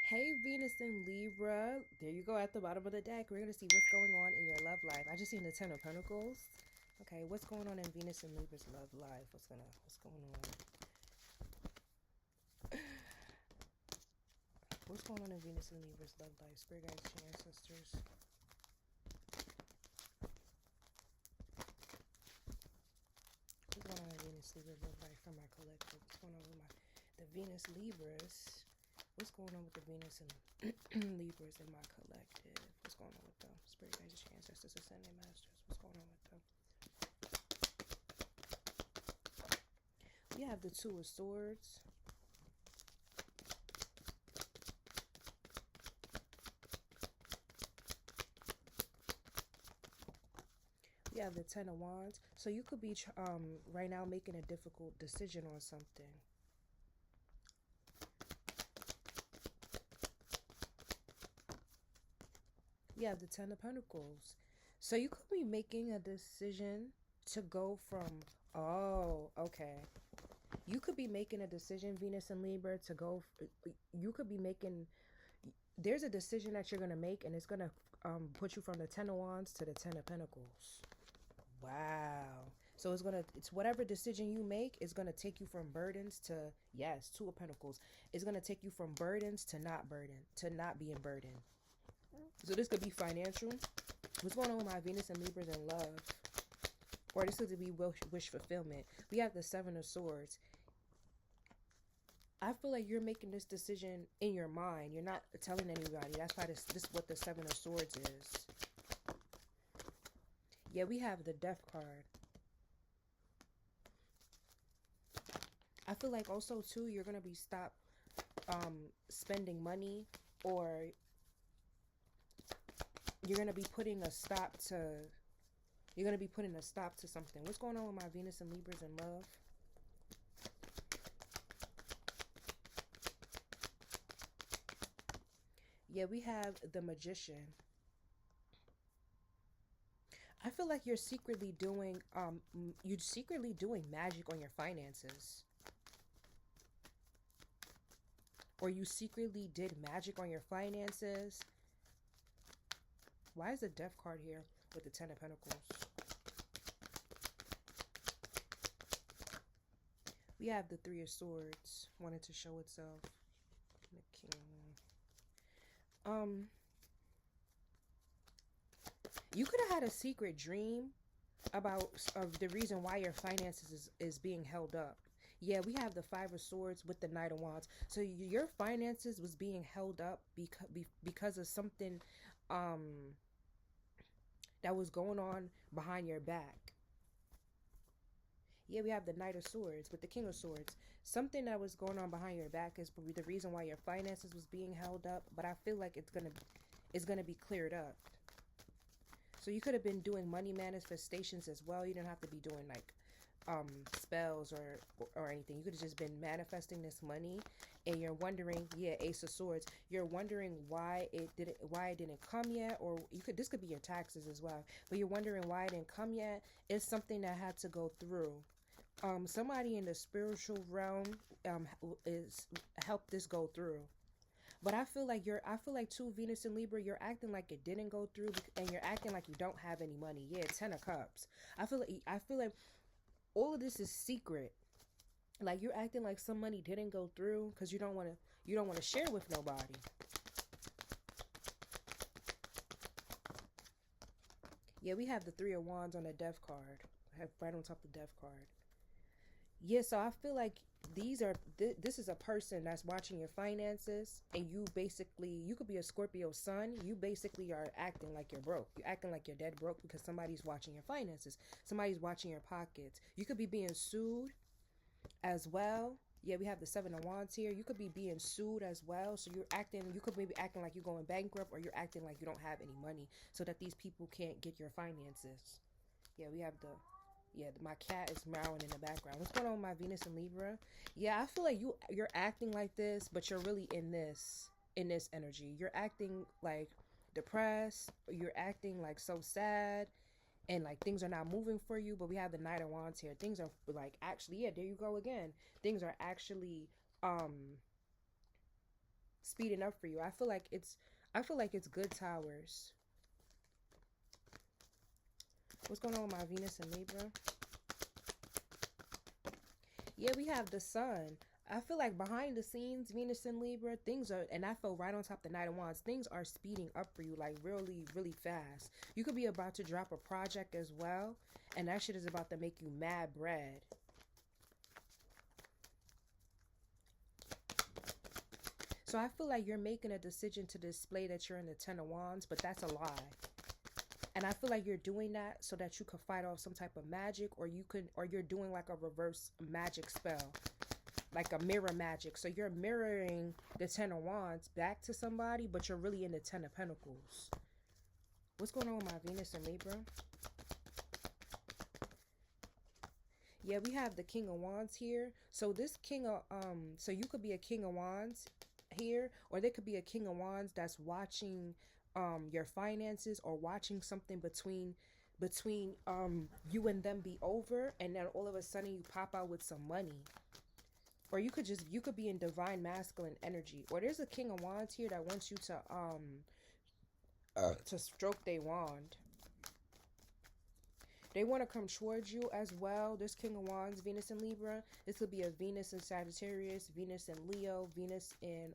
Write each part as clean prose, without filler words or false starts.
Hey, Venus and Libra. There you go at the bottom of the deck. We're going to see what's going on in your love life. I just seen the Ten of Pentacles. Okay, what's going on in Venus and Libra's love life? What's going on? What's going on in Venus and Libra's love life? Spirit guides, your ancestors. What's going on in Venus Libra's love life for my collective? What's going on with the Venus Libras? What's going on with the Venus and Libras in my collective? What's going on with them? Spirit guides, your ancestors, ascended masters. What's going on with them? We have the Two of Swords. We have the Ten of Wands. So you could be right now making a difficult decision on something. We have the Ten of Pentacles. So you could be making a decision to go from, oh, okay. You could be making a decision, Venus and Libra, to go, you could be making, there's a decision that you're going to make, and it's going to put you from the Ten of Wands to the Ten of Pentacles. Wow. So it's whatever decision you make is going to take you from burdens to, yes, Two of Pentacles. It's going to take you from burdens to not being burdened. So this could be financial. What's going on with my Venus and Libras in love? Or this could be wish fulfillment. We have the Seven of Swords. I feel like you're making this decision in your mind. You're not telling anybody. That's why this is what the Seven of Swords is. Yeah, we have the Death card. I feel like also too, you're going to be spending money, or you're going to be putting a stop to something. What's going on with my Venus and Libras in love? Yeah, we have the Magician. I feel like you're secretly doing magic on your finances. Or you secretly did magic on your finances. Why is the Death card here with the Ten of Pentacles? We have the Three of Swords. Wanted to show itself. The King. You could have had a secret dream of the reason why your finances is being held up. Yeah, we have the Five of Swords with the Knight of Wands. So your finances was being held up because of something that was going on behind your back. Yeah, we have the Knight of Swords with the King of Swords. Something that was going on behind your back is the reason why your finances was being held up. But I feel like it's gonna be cleared up. So you could have been doing money manifestations as well. You don't have to be doing like spells or anything. You could have just been manifesting this money, and you're wondering, yeah, Ace of Swords. You're wondering why it didn't come yet, or this could be your taxes as well. But you're wondering why it didn't come yet. It's something that had to go through. Somebody in the spiritual realm is helped this go through. But I feel like too, Venus and Libra, you're acting like it didn't go through, and you're acting like you don't have any money. Yeah, Ten of Cups. I feel like all of this is secret. Like you're acting like some money didn't go through because you don't want to share with nobody. Yeah, we have the Three of Wands on the Death card. I have right on top of the Death card. Yeah, so I feel like this is a person that's watching your finances, and you could be a Scorpio sun. You basically are acting like you're broke. You're acting like you're dead broke because somebody's watching your finances. Somebody's watching your pockets. You could be being sued as well. Yeah, we have the Seven of Wands here. You could be being sued as well. So you could maybe acting like you're going bankrupt, or you're acting like you don't have any money so that these people can't get your finances. Yeah, we have my cat is meowing in the background. What's going on with my Venus and Libra? Yeah, I feel like you're acting like this, but you're really in this energy. You're acting like depressed. You're acting like so sad, and like things are not moving for you. But we have the Knight of Wands here. Things are like actually, yeah, there you go again. Things are actually speeding up for you. I feel like it's good towers. What's going on with my Venus and Libra? Yeah, we have the sun. I feel like behind the scenes, Venus and Libra, things are, and I feel right on top of the Knight of Wands, things are speeding up for you, like really, really fast. You could be about to drop a project as well, and that shit is about to make you mad bread. So I feel like you're making a decision to display that you're in the Ten of Wands, but that's a lie. And I feel like you're doing that so that you could fight off some type of magic, or you're doing like a reverse magic spell, like a mirror magic. So you're mirroring the Ten of Wands back to somebody, but you're really in the Ten of Pentacles. What's going on with my Venus and Libra? Yeah, we have the King of Wands here. So this King of, so you could be a King of Wands here, or there could be a King of Wands that's watching your finances, or watching something between you and them be over, and then all of a sudden you pop out with some money. Or you could be in divine masculine energy. Or there's a King of Wands here that wants you to stroke their wand. They want to come towards you as well. This King of Wands, Venus and Libra. This could be a Venus in Sagittarius, Venus in Leo, Venus in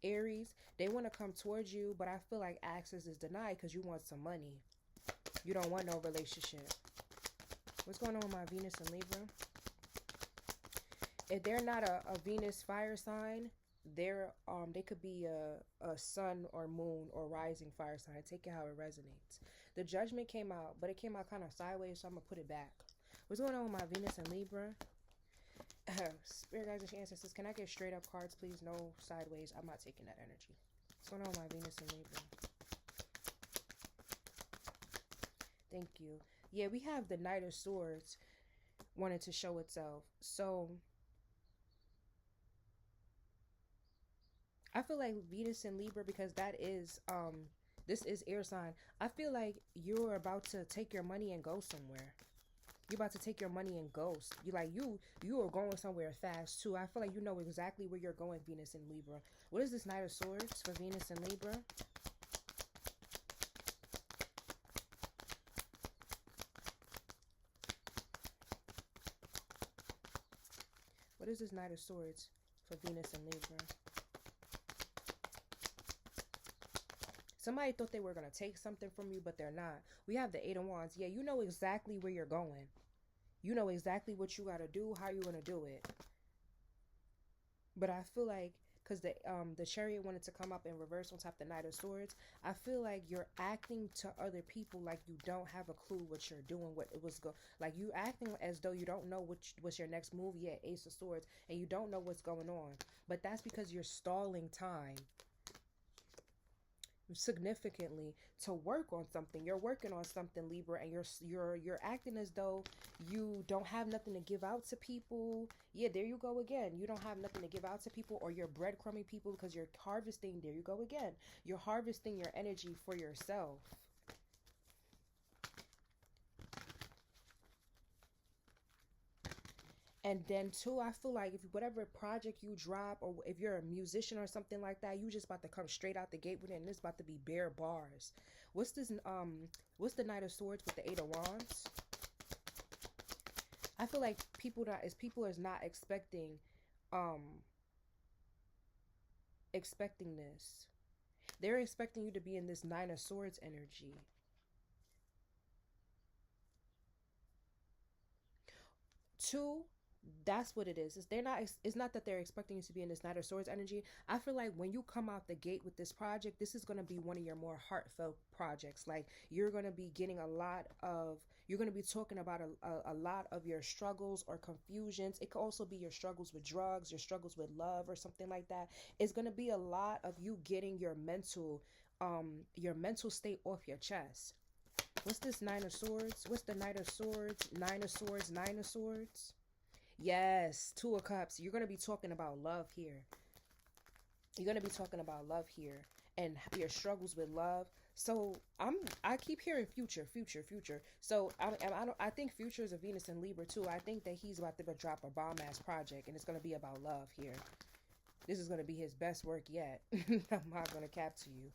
Aries. They want to come towards you, but I feel like access is denied because you want some money. You don't want no relationship. What's going on with my Venus and Libra? If they're not a Venus fire sign, they could be a sun or moon or rising fire sign. Take it how it resonates. The Judgment came out, but it came out kind of sideways, so I'm gonna put it back. What's going on with my Venus and Libra? Spirit guides and ancestors, can I get straight up cards, please? No sideways. I'm not taking that energy. What's going on with my Venus and Libra? Thank you. Yeah, we have the Knight of Swords wanted to show itself. So I feel like Venus and Libra, because that is this is air sign. I feel like you're about to take your money and go somewhere. You're about to take your money and go. You are going somewhere fast too. I feel like you know exactly where you're going, Venus and Libra. What is this Knight of Swords for Venus and Libra? What is this Knight of Swords for Venus and Libra? Somebody thought they were going to take something from you, but they're not. We have the Eight of Wands. Yeah, you know exactly where you're going. You know exactly what you got to do, how you're going to do it. But I feel like, because the Chariot wanted to come up in reverse on top of the Knight of Swords, I feel like you're acting to other people like you don't have a clue what you're doing, like you acting as though you don't know what's your next move. Yeah, Ace of Swords, and you don't know what's going on. But that's because you're stalling time significantly to work on something. You're working on something, Libra, and you're acting as though you don't have nothing to give out to people. Yeah, there you go again. You don't have nothing to give out to people, or you're breadcrumbing people because you're harvesting. There you go again. You're harvesting your energy for yourself. And then too, I feel like if whatever project you drop, or if you're a musician or something like that, you just about to come straight out the gate with it, and it's about to be bare bars. What's this? What's the Knight of Swords with the Eight of Wands? I feel like people is not expecting this. They're expecting you to be in this Nine of Swords energy. Two, that's what it is. It's not that they're expecting you to be in this Knight of Swords energy. I feel like when you come out the gate with this project, this is going to be one of your more heartfelt projects. Like you're going to be getting you're going to be talking about a lot of your struggles or confusions. It could also be your struggles with drugs, your struggles with love, or something like that. It's going to be a lot of you getting your mental state off your chest. What's this Nine of Swords? What's the Knight of Swords? Nine of Swords, Nine of Swords. Yes, Two of Cups. You're going to be talking about love here. You're going to be talking about love here and your struggles with love. So I keep hearing future. So I think Future is a Venus and Libra too. I think that he's about to drop a bomb ass project, and it's going to be about love here. This is going to be his best work yet. I'm not going to cap to you.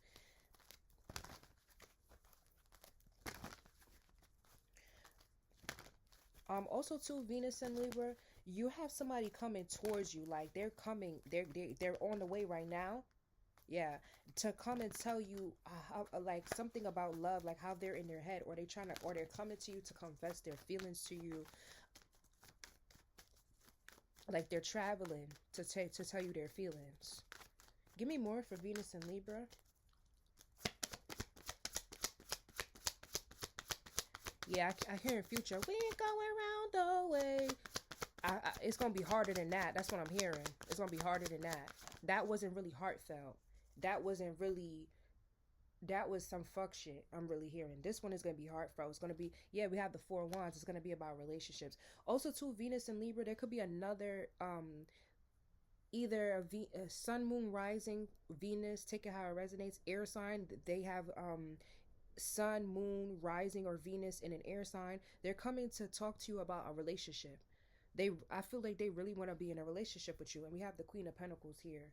Also too, Venus and Libra, you have somebody coming towards you. Like they're coming, they're on the way right now. Yeah, to come and tell you like something about love, like how they're in their head, or or they're coming to you to confess their feelings to you. Like they're traveling to tell you their feelings. Give me more for Venus and Libra. Yeah, I hear in future, we ain't going around the way. It's going to be harder than that. That's what I'm hearing. It's going to be harder than that. That wasn't really heartfelt. That wasn't really, that was some fuck shit I'm really hearing. This one is going to be heartfelt. It's going to be, yeah, we have the Four of Wands. It's going to be about relationships. Also, too, Venus and Libra, there could be another, either a sun, moon, rising, Venus, take it how it resonates, air sign. They have, sun, moon, rising, or Venus in an air sign. They're coming to talk to you about a relationship. I feel like they really want to be in a relationship with you. And we have the Queen of Pentacles here.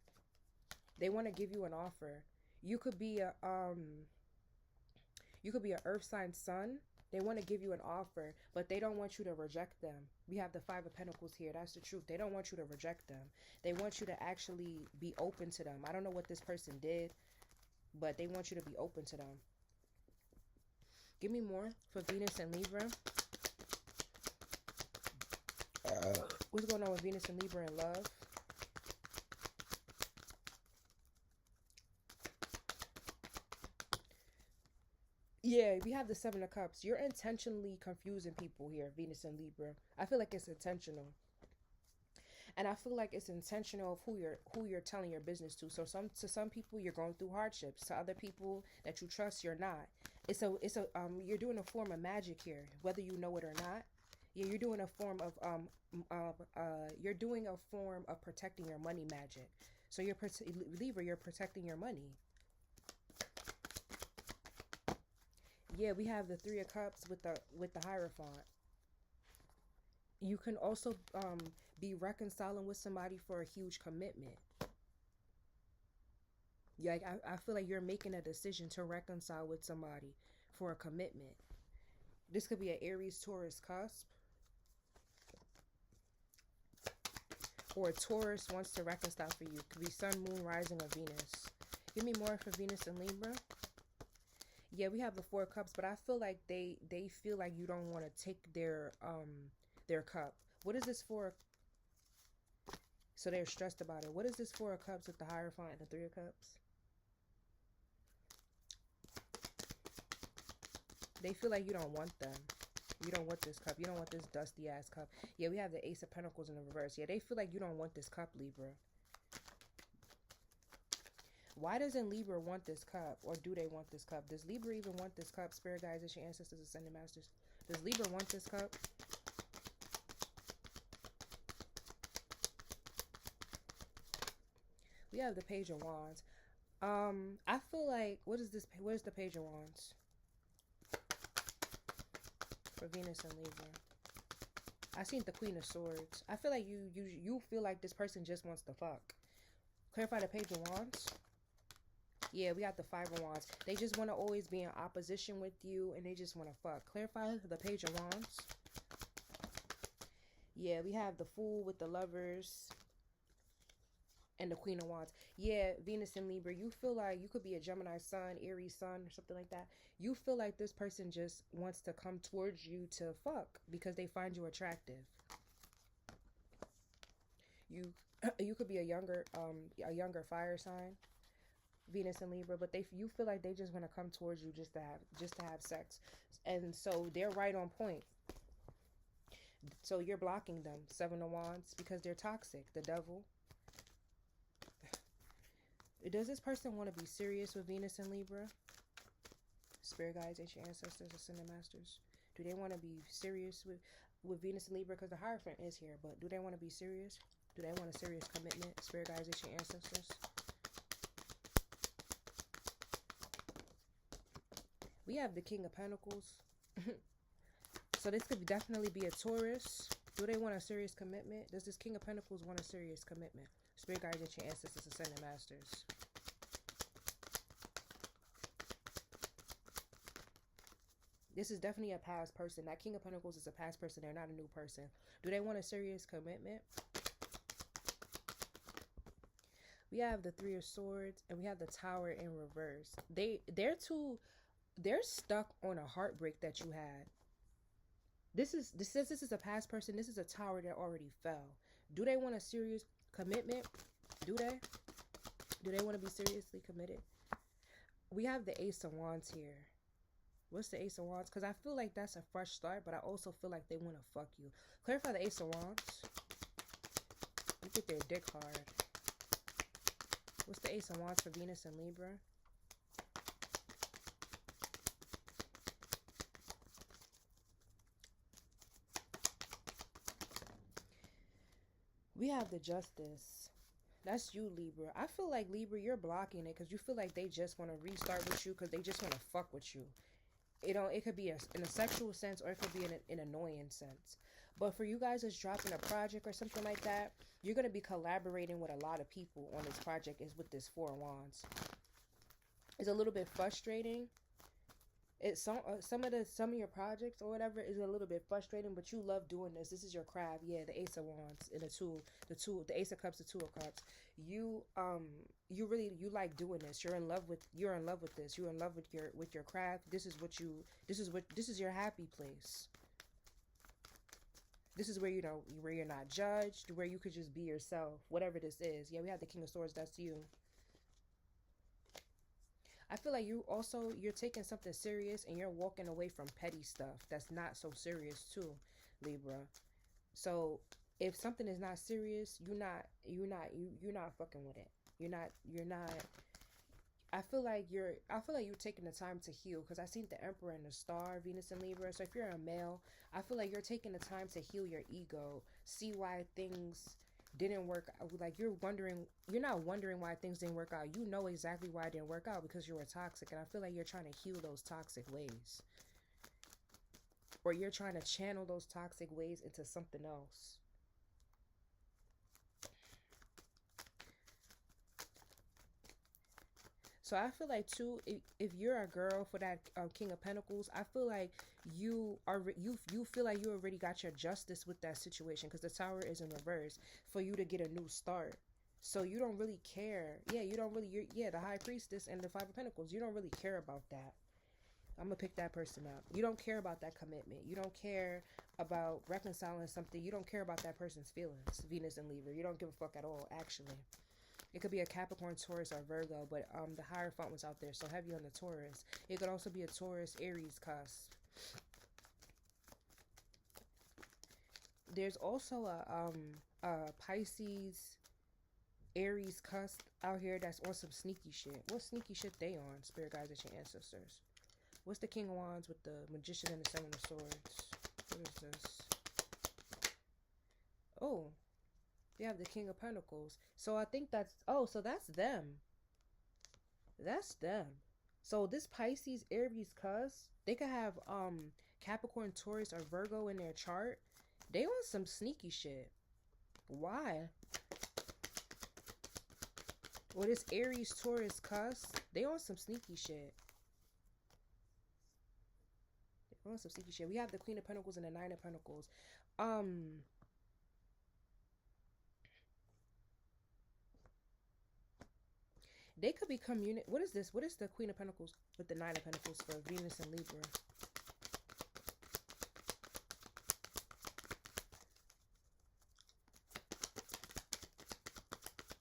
They want to give you an offer. You could be a earth sign sun. They want to give you an offer, but they don't want you to reject them. We have the Five of Pentacles here. That's the truth. They don't want you to reject them. They want you to actually be open to them. I don't know what this person did, but they want you to be open to them. Give me more for Venus and Libra. What's going on with Venus and Libra in love? Yeah, we have the Seven of Cups. You're intentionally confusing people here, Venus and Libra. I feel like it's intentional. And I feel like it's intentional of who you're telling your business to. So some people you're going through hardships. To other people that you trust, you're not. You're doing a form of magic here, whether you know it or not. Yeah, you're doing a form of protecting your money magic. So Libra, you're protecting your money. Yeah, we have the Three of Cups with the Hierophant. You can also be reconciling with somebody for a huge commitment. Yeah, I feel like you're making a decision to reconcile with somebody for a commitment. This could be an Aries Taurus cusp. Or a Taurus wants to reconcile for you. Could be Sun, Moon, Rising, or Venus. Give me more for Venus and Libra. Yeah, we have the Four of Cups, but I feel like they feel like you don't want to take their cup. What is this for? So they're stressed about it. What is this Four of Cups with the Hierophant and the Three of Cups? They feel like you don't want them. You don't want this cup. You don't want this dusty ass cup. Yeah, we have the Ace of Pentacles in the reverse. Yeah, they feel like you don't want this cup, Libra. Why doesn't Libra want this cup? Or do they want this cup? Does Libra even want this cup? Spirit guides, ancient ancestors, ascended masters. Does Libra want this cup? We have the Page of Wands. I feel like, what is this? What is the Page of Wands? For Venus and Libra. I seen the Queen of Swords. I feel like you feel like this person just wants to fuck. Clarify the Page of Wands. Yeah, we got the Five of Wands. They just want to always be in opposition with you, and they just want to fuck. Clarify the Page of Wands. Yeah, we have the Fool with the Lovers and the Queen of Wands. Yeah, Venus and Libra, you feel like you could be a Gemini sun, Aries sun, or something like that. You feel like this person just wants to come towards you to fuck because they find you attractive. You could be a younger fire sign, Venus and Libra, but you feel like they just want to come towards you just to have sex, and so they're right on point. So you're blocking them, Seven of Wands, because they're toxic. The Devil. Does this person want to be serious with Venus and Libra? Spirit guides, ancient ancestors, ascended masters. Do they want to be serious with Venus and Libra? Because the Hierophant is here, but do they want to be serious? Do they want a serious commitment? Spirit guides, ancient ancestors. We have the King of Pentacles. So this could definitely be a Taurus. Do they want a serious commitment? Does this King of Pentacles want a serious commitment? Spirit guides, ancient ancestors, ascended masters. This is definitely a past person. That King of Pentacles is a past person. They're not a new person. Do they want a serious commitment? We have the Three of Swords and we have the Tower in reverse. They're stuck on a heartbreak that you had. This is a past person. This is a tower that already fell. Do they want a serious commitment? Do they? Do they want to be seriously committed? We have the Ace of Wands here. What's the Ace of Wands? Because I feel like that's a fresh start, but I also feel like they want to fuck you. Clarify the Ace of Wands. Look at their dick hard. What's the Ace of Wands for Venus and Libra? We have the Justice. That's you, Libra. I feel like, Libra, you're blocking it because you feel like they just want to restart with you because they just want to fuck with you. You know, it could be in a sexual sense or it could be in an annoying sense. But for you guys that's dropping a project or something like that, you're going to be collaborating with a lot of people on this project is with this Four of Wands. It's a little bit frustrating. It's some of your projects or whatever is a little bit frustrating, but you love doing this. This is your craft. Yeah, the Ace of Wands and the Ace of Cups, the Two of Cups. You like doing this. You're in love with this. You're in love with your craft. This is your happy place. This is where where you're not judged, where you could just be yourself, whatever this is. Yeah, we have the King of Swords. That's you. I feel like you're taking something serious and you're walking away from petty stuff that's not so serious too, Libra. So if something is not serious, you're not fucking with it. You're not. I feel like you're taking the time to heal because I seen the Emperor and the Star, Venus and Libra. So if you're a male, I feel like you're taking the time to heal your ego, see why things didn't work out. Like you're not wondering why things didn't work out. You know exactly why it didn't work out because you were toxic, and I feel like you're trying to heal those toxic ways, or you're trying to channel those toxic ways into something else. So I feel like too, if you're a girl for that King of Pentacles, I feel like you feel like you already got your justice with that situation because the Tower is in reverse for you to get a new start. So you don't really care. Yeah, you don't really. The High Priestess and the Five of Pentacles. You don't really care about that. I'm gonna pick that person up. You don't care about that commitment. You don't care about reconciling something. You don't care about that person's feelings. Venus and Libra. You don't give a fuck at all, actually. It could be a Capricorn, Taurus, or Virgo, but the Hierophant was out there, so heavy on the Taurus. It could also be a Taurus, Aries cusp. There's also a Pisces, Aries cusp out here that's on some sneaky shit. What sneaky shit they on, Spirit guides, and your ancestors? What's the King of Wands with the Magician and the Seven of Swords? What is this? Oh. You have the King of Pentacles. So I think so that's them. That's them. So this Pisces, Aries cusp, they could have Capricorn, Taurus, or Virgo in their chart. They want some sneaky shit. Why? Or this Aries, Taurus cusp, they want some sneaky shit. They want some sneaky shit. We have the Queen of Pentacles and the Nine of Pentacles. They could be What is this? What is the Queen of Pentacles with the Nine of Pentacles for Venus and Libra?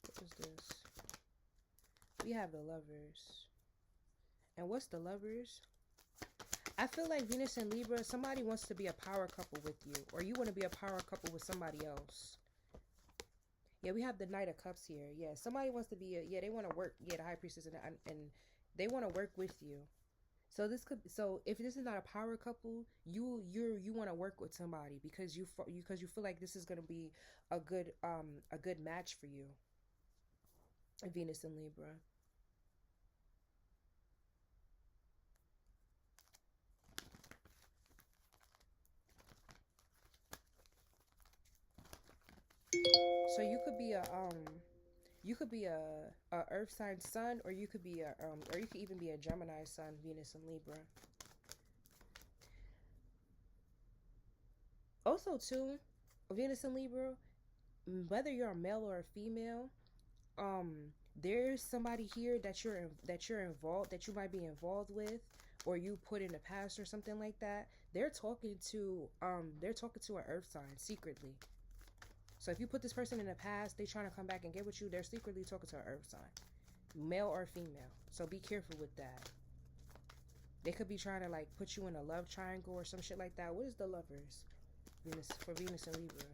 What is this? We have the Lovers. And what's the Lovers? I feel like Venus and Libra, somebody wants to be a power couple with you, or you want to be a power couple with somebody else. Yeah, we have the Knight of Cups here. Yeah, somebody wants to be they want to work. Yeah, the High Priestess and they want to work with you. So if this is not a power couple, you want to work with somebody because you feel like this is going to be a good match for you. Venus and Libra. So you could be a You could be a Earth sign Sun, or you could be a or you could even be a Gemini Sun, Venus and Libra. Also, too, Venus and Libra, whether you're a male or a female, there's somebody here that you're involved that you might be involved with, or you put in the past or something like that. They're talking to an Earth sign secretly. So if you put this person in the past, they trying to come back and get with you. They're secretly talking to an Earth sign, male or female. So be careful with that. They could be trying to like put you in a love triangle or some shit like that. What is the lovers? Venus and Libra.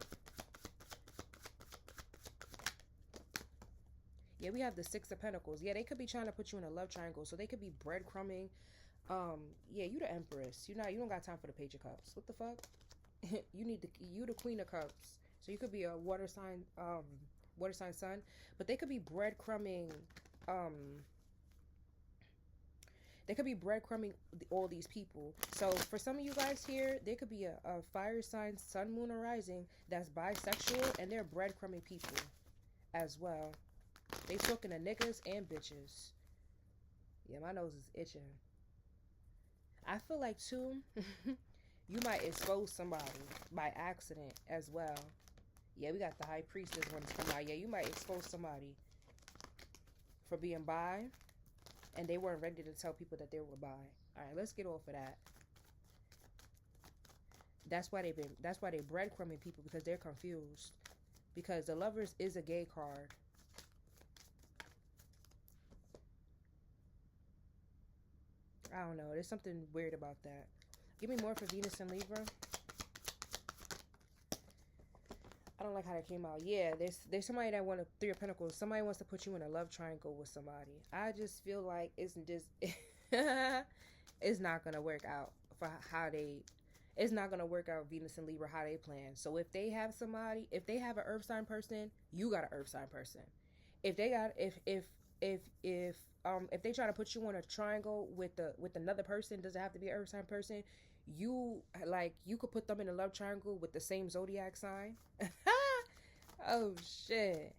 Yeah, we have the Six of Pentacles. Yeah, they could be trying to put you in a love triangle. So they could be breadcrumbing. Yeah, you the Empress. You don't got time for the Page of Cups. What the fuck? You the Queen of Cups. So you could be a water sign Sun, but they could be breadcrumbing. Um, they could be breadcrumbing all these people. So for some of you guys here, there could be a fire sign, Sun, Moon, or Rising that's bisexual, and they're breadcrumbing people as well. They talking to niggas and bitches. Yeah, my nose is itching. I feel like too, you might expose somebody by accident as well. Yeah, we got the High Priestess ones come out. Yeah, you might expose somebody for being bi, and they weren't ready to tell people that they were bi. All right, let's get off of that. That's why they breadcrumbing people, because they're confused. Because the Lovers is a gay card. I don't know. There's something weird about that. Give me more for Venus and Libra. I don't like how that came out. Yeah, there's somebody that wants Three of Pentacles. Somebody wants to put you in a love triangle with somebody. I just feel like it's just it's not gonna work out for how they. It's not gonna work out Venus and Libra how they plan. So if they have somebody, if they have an Earth sign person, you got an Earth sign person. If they got if they try to put you on a triangle with another person, doesn't have to be an Earth sign person. You could put them in a love triangle with the same zodiac sign. Oh shit.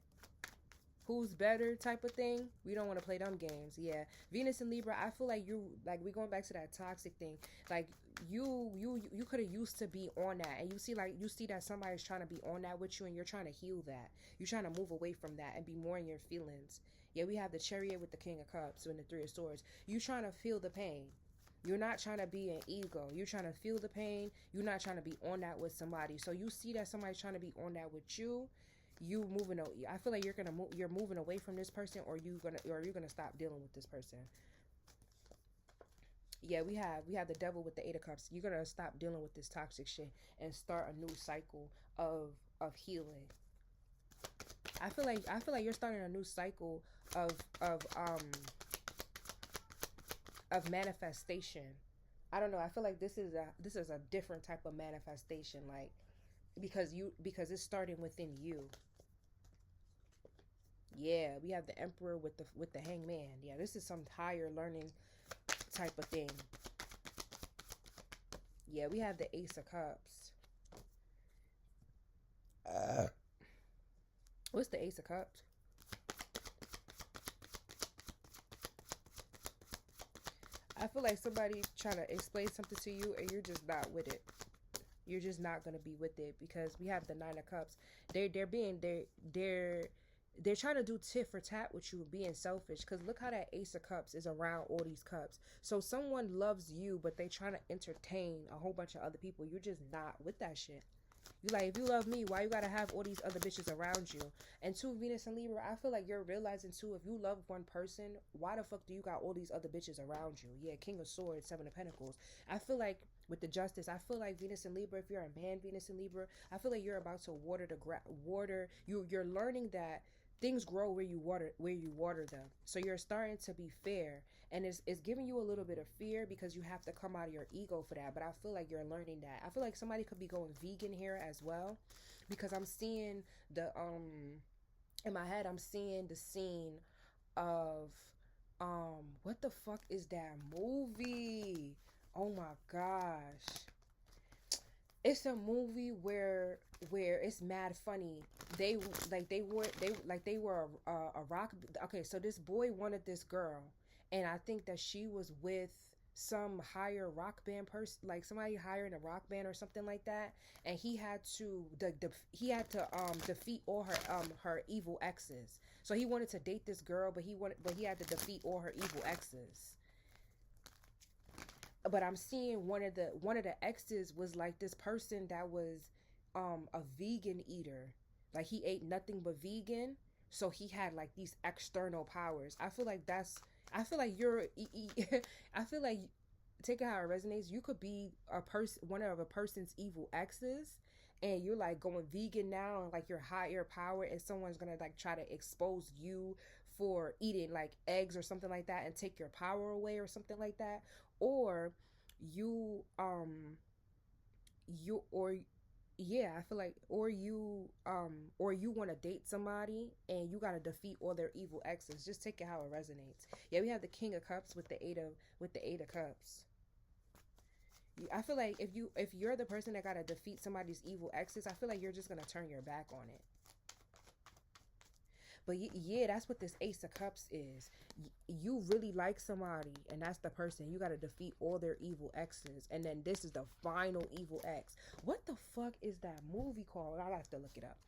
Who's better type of thing? We don't want to play them games. Yeah. Venus and Libra, I feel like we going back to that toxic thing. Like you could have used to be on that, and you see that somebody's trying to be on that with you, and you're trying to heal that. You're trying to move away from that and be more in your feelings. Yeah, we have the Chariot with the King of Cups and the Three of Swords. You trying to feel the pain. You're not trying to be an ego. You're trying to feel the pain. You're not trying to be on that with somebody. So you see that somebody's trying to be on that with you. I feel like you're moving away from this person, or you're gonna stop dealing with this person. Yeah, we have the Devil with the Eight of Cups. You're gonna stop dealing with this toxic shit and start a new cycle of healing. I feel like you're starting a new cycle of of manifestation. I don't know. I feel like this is a different type of manifestation, like because it's starting within you. Yeah, we have the Emperor with the Hangman. Yeah, this is some higher learning type of thing. Yeah, we have the Ace of Cups. What's the Ace of Cups? I feel like somebody trying to explain something to you and you're just not with it. You're just not gonna be with it, because we have the Nine of Cups. They're trying to do tit for tat with you, being selfish. Because look how that Ace of Cups is around all these cups. So someone loves you, but they trying to entertain a whole bunch of other people. You're just not with that shit. You like, if you love me, why you gotta have all these other bitches around you? And two, Venus and Libra, I feel like you're realizing too, if you love one person, why the fuck do you got all these other bitches around you? Yeah, King of Swords, Seven of Pentacles. I feel like with the Justice, I feel like Venus and Libra, if you're a man, Venus and Libra, I feel like you're about to water. You're learning that things grow where you water them. So you're starting to be fair, and it's giving you a little bit of fear because you have to come out of your ego for that. But I feel like you're learning that. I feel like somebody could be going vegan here as well, because I'm seeing the in my head, I'm seeing the scene of what the fuck is that movie? Oh my gosh. It's a movie where it's mad funny. They they were a rock. Okay, so this boy wanted this girl, and I think that she was with some higher rock band person, like somebody higher in a rock band or something like that. And he had to defeat all her evil exes. So he wanted to date this girl, but he had to defeat all her evil exes. But I'm seeing one of the exes was like this person that was a vegan eater. Like he ate nothing but vegan, so he had like these external powers. I feel like you're I feel like, take it how it resonates, you could be a person, one of a person's evil exes, and you're like going vegan now, and like you're higher power, and someone's gonna like try to expose you for eating like eggs or something like that and take your power away or something like that. Or you you or yeah, I feel like, or you want to date somebody and you got to defeat all their evil exes. Just take it how it resonates. Yeah, we have the King of Cups with the 8 of Cups. I feel like if you're the person that got to defeat somebody's evil exes, I feel like you're just going to turn your back on it. But yeah, that's what this Ace of Cups is. You really like somebody, and that's the person. You got to defeat all their evil exes. And then this is the final evil ex. What the fuck is that movie called? I'll have to look it up.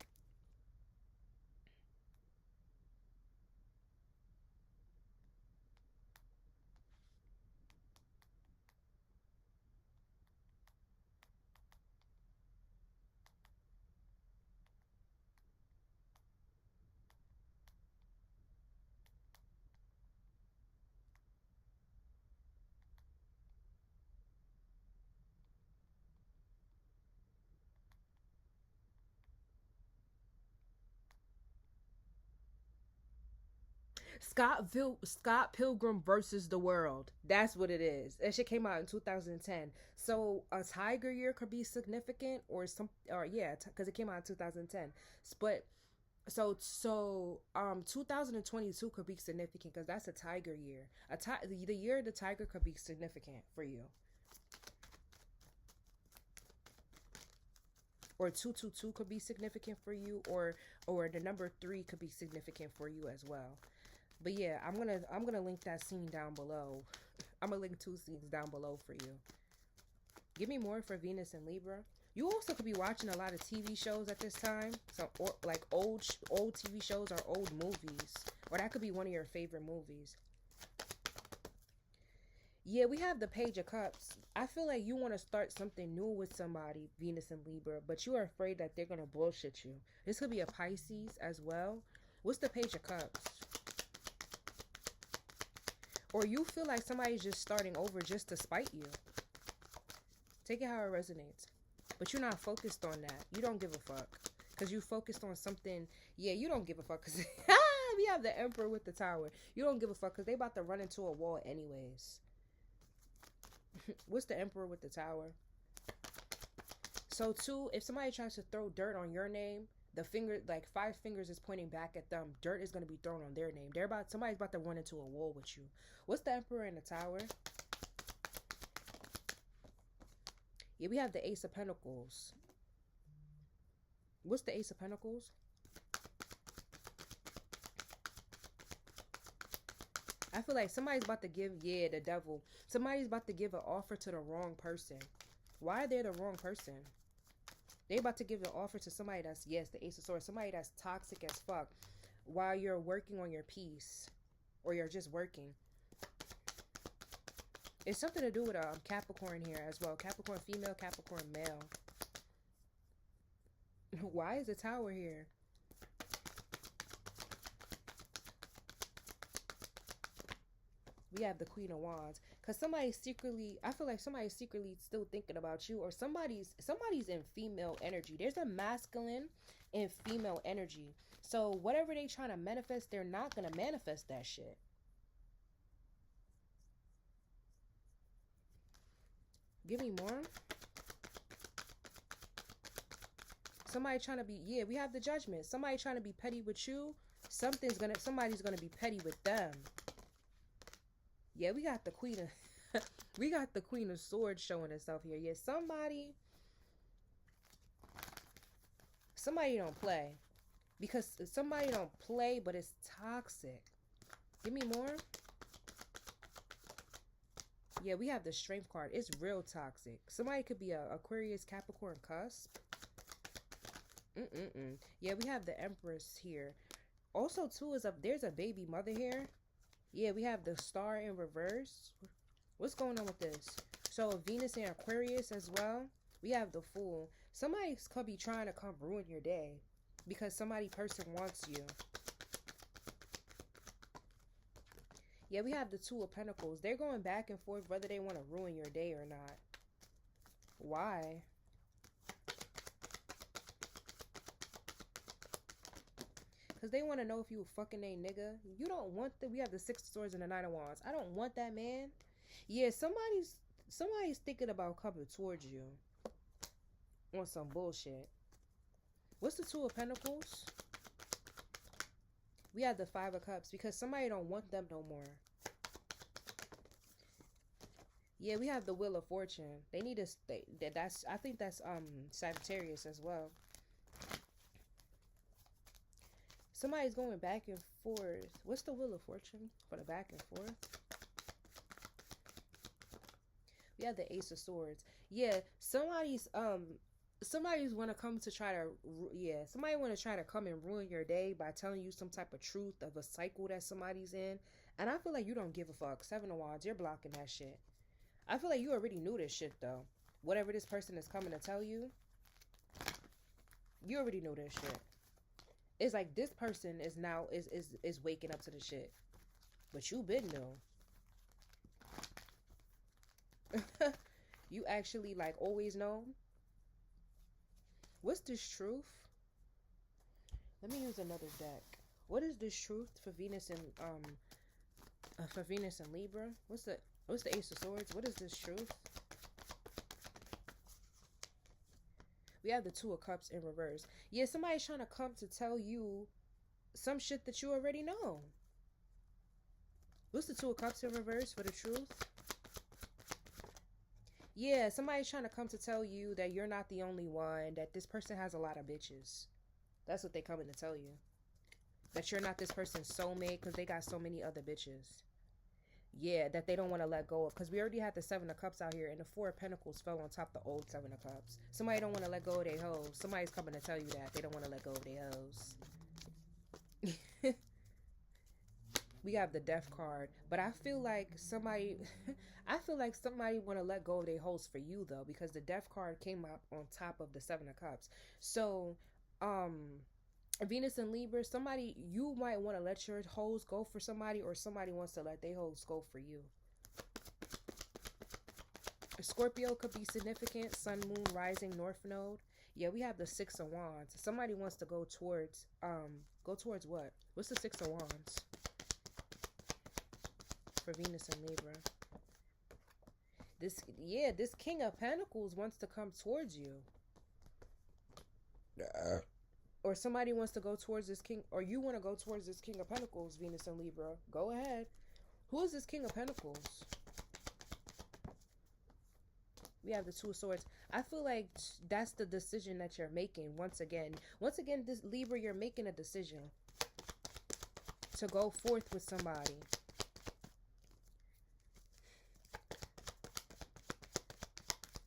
Scott Pilgrim versus the World. That's what it is. That shit came out in 2010. So a tiger year could be significant, or some, or yeah, because it came out in 2010. But 2022 could be significant because that's a tiger year. The year of the tiger could be significant for you. Or 222 could be significant for you, or the number 3 could be significant for you as well. But yeah, I'm gonna link that scene down below. I'm gonna link 2 scenes down below for you. Give me more for Venus and Libra. You also could be watching a lot of TV shows at this time. So, or like old TV shows or old movies, or that could be one of your favorite movies. Yeah, we have the Page of Cups. I feel like you want to start something new with somebody, Venus and Libra, but you are afraid that they're gonna bullshit you. This could be a Pisces as well. What's the Page of Cups? Or you feel like somebody's just starting over just to spite you. Take it how it resonates. But you're not focused on that. You don't give a fuck. Because you focused on something. Yeah, you don't give a fuck. Because we have the Emperor with the Tower. You don't give a fuck because they about to run into a wall anyways. What's the Emperor with the Tower? So too, if somebody tries to throw dirt on your name, the finger, like 5 fingers is pointing back at them. Dirt is going to be thrown on their name. Somebody's about to run into a wall with you. What's the Emperor in the Tower? Yeah, we have the Ace of Pentacles. What's the Ace of Pentacles? I feel like somebody's about to give, yeah, the devil. Somebody's about to give an offer to the wrong person. Why are they the wrong person? They're about to give an offer to somebody that's, yes, the Ace of Swords, somebody that's toxic as fuck while you're working on your peace, or you're just working. It's something to do with Capricorn here as well. Capricorn female, Capricorn male. Why is the Tower here? We have the Queen of Wands. Because somebody's secretly, I feel like somebody's secretly still thinking about you, or somebody's in female energy. There's a masculine and female energy. So whatever they trying to manifest, they're not going to manifest that shit. Give me more. Somebody trying to be, yeah, we have the Judgment. Somebody trying to be petty with you. Somebody's gonna be petty with them. Yeah, we got the Queen of we got the Queen of Swords showing herself here. Yeah, somebody Somebody don't play. Because somebody don't play, but it's toxic. Give me more. Yeah, we have the strength card. It's real toxic. Somebody could be a Aquarius, Capricorn cusp. Yeah, we have the Empress here. Also, too, there's a baby mother here. Yeah, we have the star in reverse. What's going on with this? So, Venus and Aquarius as well. We have the Fool. Somebody could be trying to come ruin your day because person wants you. Yeah, we have the Two of Pentacles. They're going back and forth whether they want to ruin your day or not. Why? Because they want to know if you a fucking a nigga. You don't want that. We have the Six of Swords and the Nine of Wands. I don't want that, man. Yeah, somebody's thinking about coming towards you on some bullshit. What's the Two of Pentacles? We have the Five of Cups because somebody don't want them no more. Yeah, we have the Wheel of Fortune. They need to stay. I think that's Sagittarius as well. Somebody's going back and forth. What's the Wheel of Fortune for the back and forth? We have the Ace of Swords. Yeah, somebody's want to come to try to, yeah, somebody want to try to come and ruin your day by telling you some type of truth of a cycle that somebody's in. And I feel like you don't give a fuck. Seven of Wands, you're blocking that shit. I feel like you already knew this shit though. Whatever this person is coming to tell you, you already know this shit. It's like this person is now is waking up to the shit. But you been know. You actually like always know. What's this truth? Let me use another deck. What is this truth for Venus and Libra? What's the Ace of Swords? What is this truth? We have the Two of Cups in reverse. Yeah, somebody's trying to come to tell you some shit that you already know. What's the Two of Cups in reverse for the truth? Yeah, somebody's trying to come to tell you that you're not the only one, that this person has a lot of bitches. That's what they coming to tell you. That you're not this person's soulmate because they got so many other bitches. Yeah, that they don't want to let go of. Because we already had the Seven of Cups out here, and the Four of Pentacles fell on top of the old Seven of Cups. Somebody don't want to let go of their hoes. Somebody's coming to tell you that. They don't want to let go of their hoes. We have the Death card. But I feel like somebody... I feel like somebody want to let go of their hoes for you, though. Because the Death card came up on top of the Seven of Cups. So, Venus and Libra, somebody, you might want to let your hoes go for somebody, or somebody wants to let their hoes go for you. Scorpio could be significant. Sun, Moon, Rising, North Node. Yeah, we have the Six of Wands. Somebody wants to go towards what? What's the Six of Wands for Venus and Libra? This King of Pentacles wants to come towards you. Or somebody wants to go towards this king, or you want to go towards this King of Pentacles, Venus and Libra. Go ahead. Who is this King of Pentacles? We have the Two of Swords. I feel like that's the decision that you're making once again. Once again, this Libra, you're making a decision to go forth with somebody.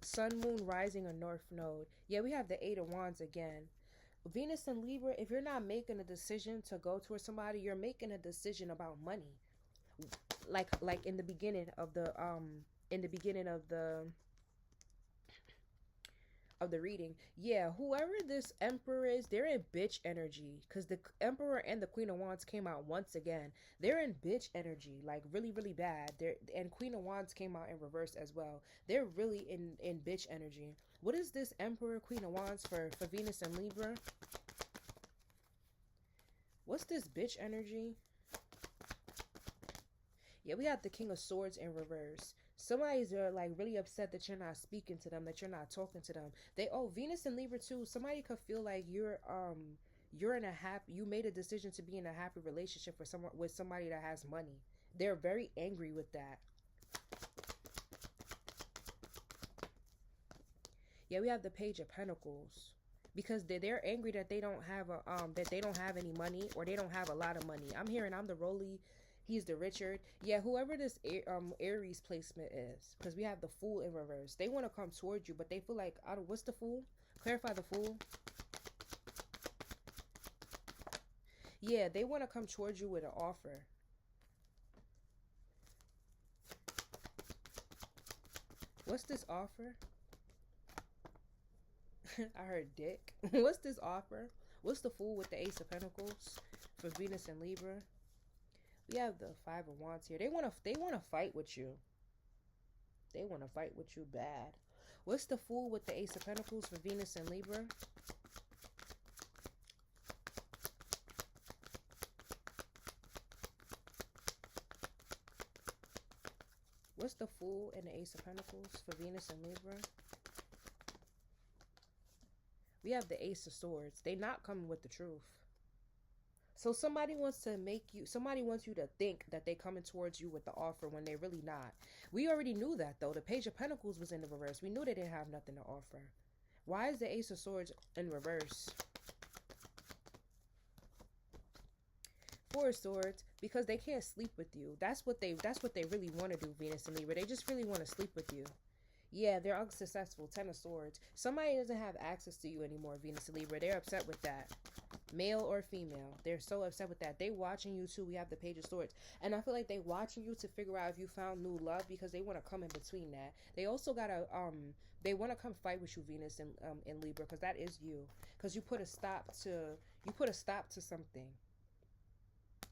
Sun, Moon, Rising, or North Node. Yeah, we have the Eight of Wands again. Venus and Libra, if you're not making a decision to go towards somebody, you're making a decision about money. Like in the beginning of the reading. Yeah, whoever this Emperor is, they're in bitch energy, because the Emperor and the Queen of Wands came out once again. They're in bitch energy, like really, really bad. And Queen of Wands came out in reverse as well. They're really in bitch energy. What is this Emperor, Queen of Wands for Venus and Libra? What's this bitch energy? Yeah, we have the King of Swords in reverse. Somebody's like really upset that you're not speaking to them, that you're not talking to them. Venus and Libra too. Somebody could feel like you made a decision to be in a happy relationship with somebody that has money. They're very angry with that. Yeah, we have the Page of Pentacles. because they're angry that they don't have a that they don't have any money, or they don't have a lot of money. I'm hearing I'm the Rolly, he's the Richard. Yeah, whoever this Aries placement is, because we have the Fool in reverse. They want to come towards you, but they feel like, I don't, what's the Fool? Clarify the Fool. Yeah, they want to come towards you with an offer. What's this offer? I heard dick. What's this offer? What's the Fool with the Ace of Pentacles for Venus and Libra? We have the Five of Wands here. They wanna fight with you. They wanna fight with you bad. What's the Fool with the Ace of Pentacles for Venus and Libra? What's the Fool and the Ace of Pentacles for Venus and Libra? We have the Ace of Swords. They not coming with the truth. So somebody wants you to think that they coming towards you with the offer when they really not. We already knew that though. The Page of Pentacles was in the reverse. We knew they didn't have nothing to offer. Why is the Ace of Swords in reverse? Four of Swords, because they can't sleep with you. That's what they really want to do, Venus and Libra. They just really want to sleep with you. Yeah, they're unsuccessful. Ten of Swords. Somebody doesn't have access to you anymore, Venus and Libra. They're upset with that. Male or female. They're so upset with that. They watching you too. We have the Page of Swords. And I feel like they watching you to figure out if you found new love, because they want to come in between that. They also gotta they want to come fight with you, Venus and Libra, because that is you. Because you put a stop to something.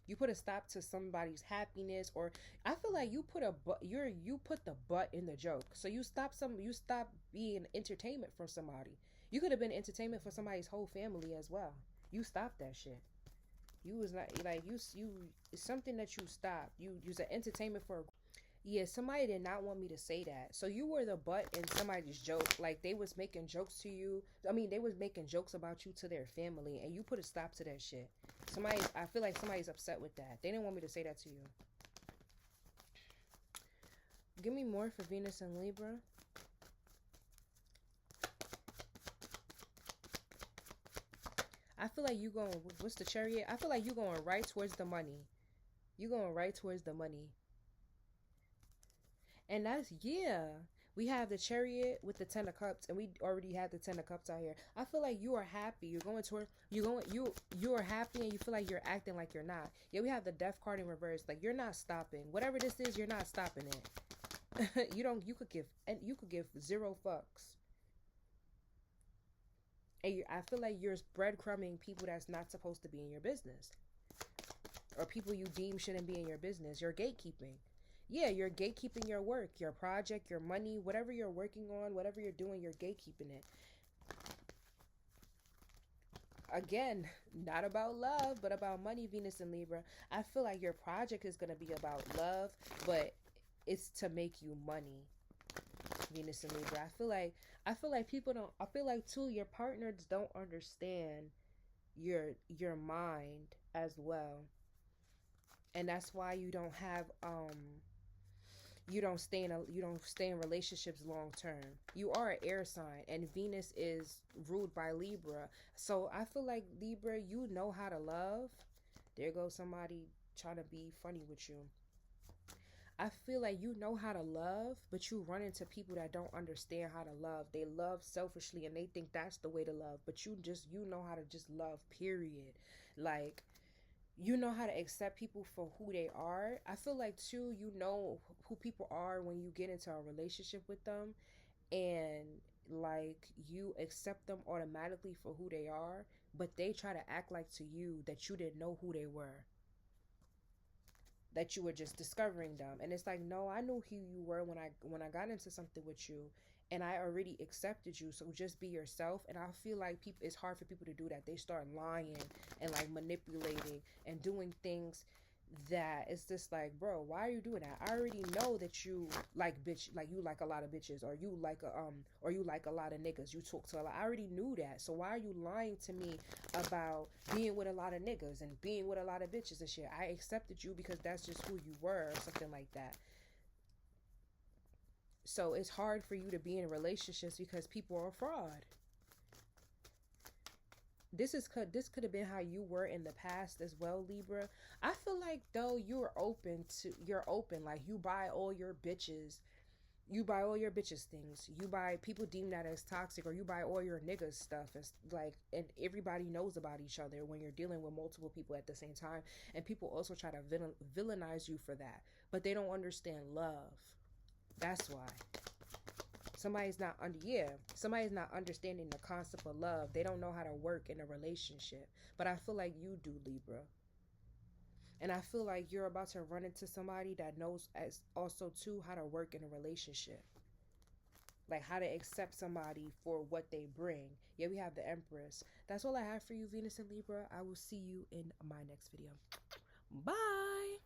You put a stop to somebody's happiness, or I feel like you put the butt in the joke. So you stop being entertainment for somebody. You could have been entertainment for somebody's whole family as well. You stopped that shit. You was not like you it's something that you stopped. You use an entertainment for. Yeah, somebody did not want me to say that. So you were the butt in somebody's joke. Like they was making jokes to you. I mean, they was making jokes about you to their family, and you put a stop to that shit. I feel like somebody's upset with that. They didn't want me to say that to you. Give me more for Venus and Libra. I feel like you going, what's the Chariot? I feel like you going right towards the money. You going right towards the money. And that's, yeah. We have the Chariot with the Ten of Cups, and we already had the Ten of Cups out here. I feel like you are happy. You are happy, and you feel like you're acting like you're not. Yeah, we have the Death card in reverse. Like you're not stopping. Whatever this is, you're not stopping it. You could give zero fucks. And I feel like you're breadcrumbing people that's not supposed to be in your business, or people you deem shouldn't be in your business. You're gatekeeping. Yeah, you're gatekeeping your work, your project, your money, whatever you're working on, whatever you're doing, you're gatekeeping it. Again, not about love, but about money, Venus and Libra. I feel like your project is going to be about love, but it's to make you money, Venus and Libra. I feel like people don't, I feel like too, your partners don't understand your mind as well. And that's why you don't have, you don't stay in relationships long term. You are an air sign, and Venus is ruled by Libra. So I feel like Libra, you know how to love. There goes somebody trying to be funny with you. I feel like you know how to love, but you run into people that don't understand how to love. They love selfishly, and they think that's the way to love. But you know how to just love, period. Like, you know how to accept people for who they are. I feel like too, you know who people are when you get into a relationship with them, and like you accept them automatically for who they are, but they try to act like to you that you didn't know who they were, that you were just discovering them. And it's like, no, I knew who you were when I got into something with you, and I already accepted you. So just be yourself. And I feel like it's hard for people to do that. They start lying and like manipulating and doing things that it's just like, bro, why are you doing that? I already know that you like you like a lot of bitches, or you like a lot of niggas. You talk to a lot. I already knew that. So why are you lying to me about being with a lot of niggas and being with a lot of bitches and shit? I accepted you because that's just who you were, or something like that. So it's hard for you to be in relationships because people are a fraud. this could have been how you were in the past as well, Libra. I feel like though you're open, like you buy all your bitches things. You buy, people deem that as toxic, or you buy all your niggas stuff. It's like, and everybody knows about each other when you're dealing with multiple people at the same time. And people also try to villainize you for that, but they don't understand love. That's why. Somebody's not understanding the concept of love. They don't know how to work in a relationship. But I feel like you do, Libra. And I feel like you're about to run into somebody that knows as also too how to work in a relationship. Like how to accept somebody for what they bring. Yeah, we have the Empress. That's all I have for you, Venus and Libra. I will see you in my next video. Bye.